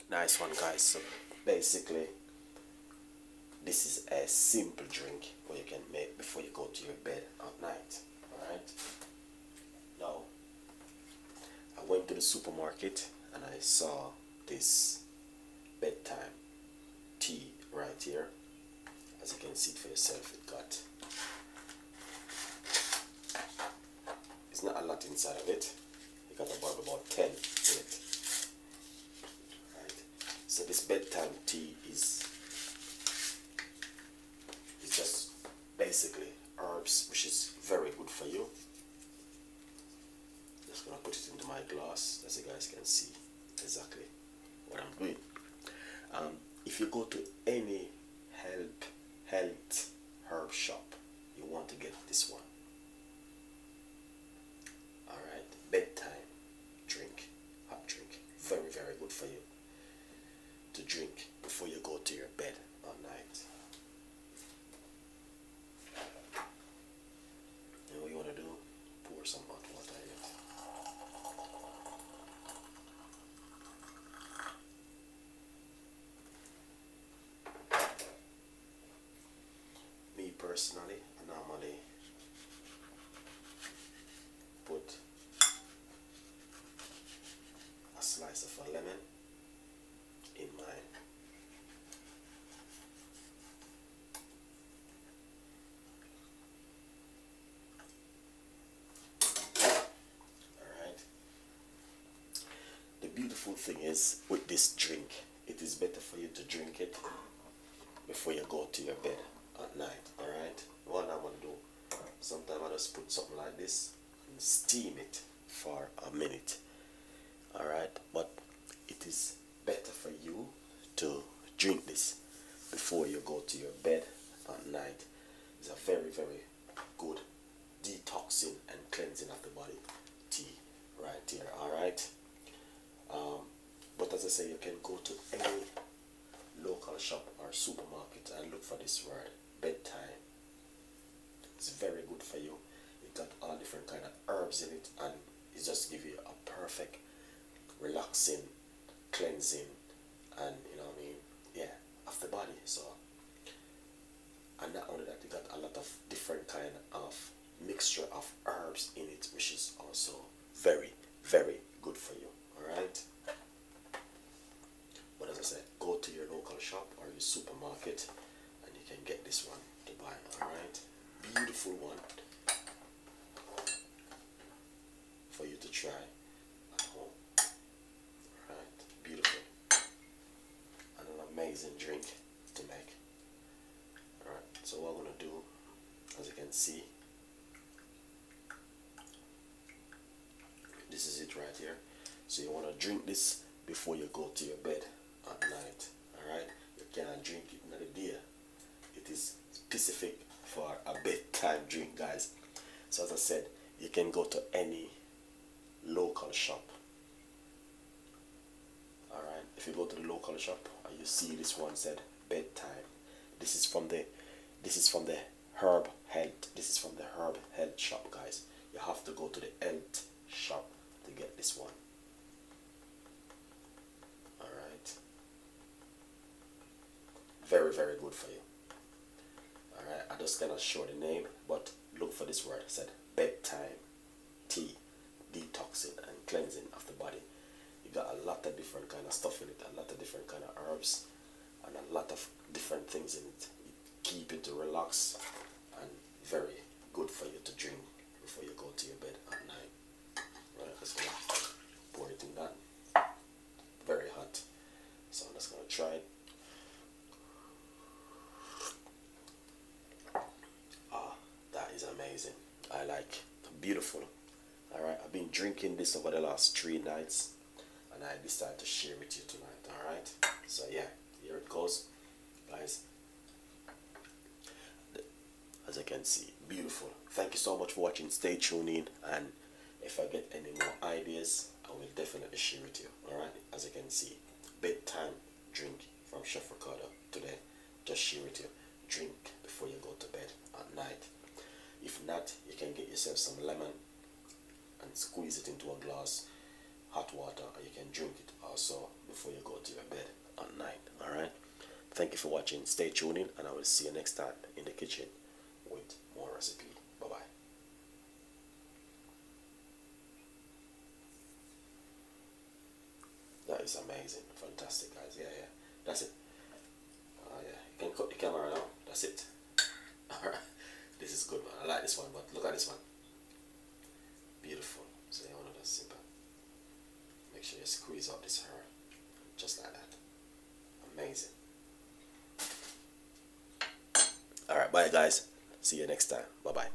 Nice one, guys. So basically, this is a simple drink what you can make before you go to your bed at night. Alright? Now, I went to the supermarket and I saw this bedtime tea right here. As you can see it for yourself, it's not a lot inside of it. It got about 10 in it. Right. So this bedtime tea is just basically herbs, which is very good for you. Just gonna put it into my glass, as you guys can see exactly what I'm doing. If you go to any health herb shop, you want to get this one. Alright, bedtime drink, hot drink, very very good for you to drink before you go to your bed at night. And what you want to do, pour some hot water in it. Me personally, I normally put a slice of a lemon in mine. Alright. The beautiful thing is with this drink, it is better for you to drink it before you go to your bed at night. Alright. What I'm gonna do, sometimes I just put something like this and steam it for a minute. Alright, but it is better for you to drink this before you go to your bed at night. It's a very very good detoxing and cleansing of the body tea right here. Alright. But as I say, you can go to any local shop or supermarket and look for this word, bedtime. It's very good for you. It got all different kind of herbs in it, and it just give you a perfect relaxing, cleansing, and you know what I mean, yeah, of the body. So, and not only that, you got a lot of different kind of mixture of herbs in it, which is also very very good for you. Alright. But as I said, go to your local shop or your supermarket and you can get this one to buy. Alright. Beautiful one for you to try at home. Alright. Beautiful. And an amazing drink to make. Alright. So what I'm going to do, as you can see, this is it right here. So you want to drink this before you go to your bed at night. Alright. You cannot drink it in the day. It is specific for a bedtime drink, guys. So as I said, you can go to any local shop. Alright, if you go to the local shop and you see this one said bedtime, this is from the herb health. This is from the herb health shop, guys. You have to go to the health shop to get this one. Alright. Very very good for you. Alright, I just cannot show the name, but look for this word. I said bedtime tea, detoxing and cleansing of the body. You got a lot of different kind of stuff in it, a lot of different kind of herbs, and a lot of different things in it. It keep you to relax and very good for you to drink before you go to your bed at night. Right, let's go pour it in that. Very hot. So I'm just gonna try it. Amazing. I like beautiful. Alright, I've been drinking this over the last 3 nights and I decided to share with you tonight. Alright, so yeah, here it goes, guys. As you can see, beautiful. Thank you so much for watching. Stay tuned in, and if I get any more ideas, I will definitely share with you. Alright, as you can see, bedtime drink from Chef Ricardo today. Just share with you. Drink before you go to bed at night. If not, you can get yourself some lemon and squeeze it into a glass hot water, or you can drink it also before you go to your bed at night. Alright? Thank you for watching. Stay tuned in, and I will see you next time in the kitchen with more recipe. Bye bye. That is amazing. Fantastic, guys. Yeah, yeah. That's it. Yeah. You can cut the camera now. That's it. Alright. This is good, man. I like this one, but look at this one. Beautiful. So you want to just simple. Make sure you squeeze out this hair. Just like that. Amazing. Alright, bye guys. See you next time. Bye bye.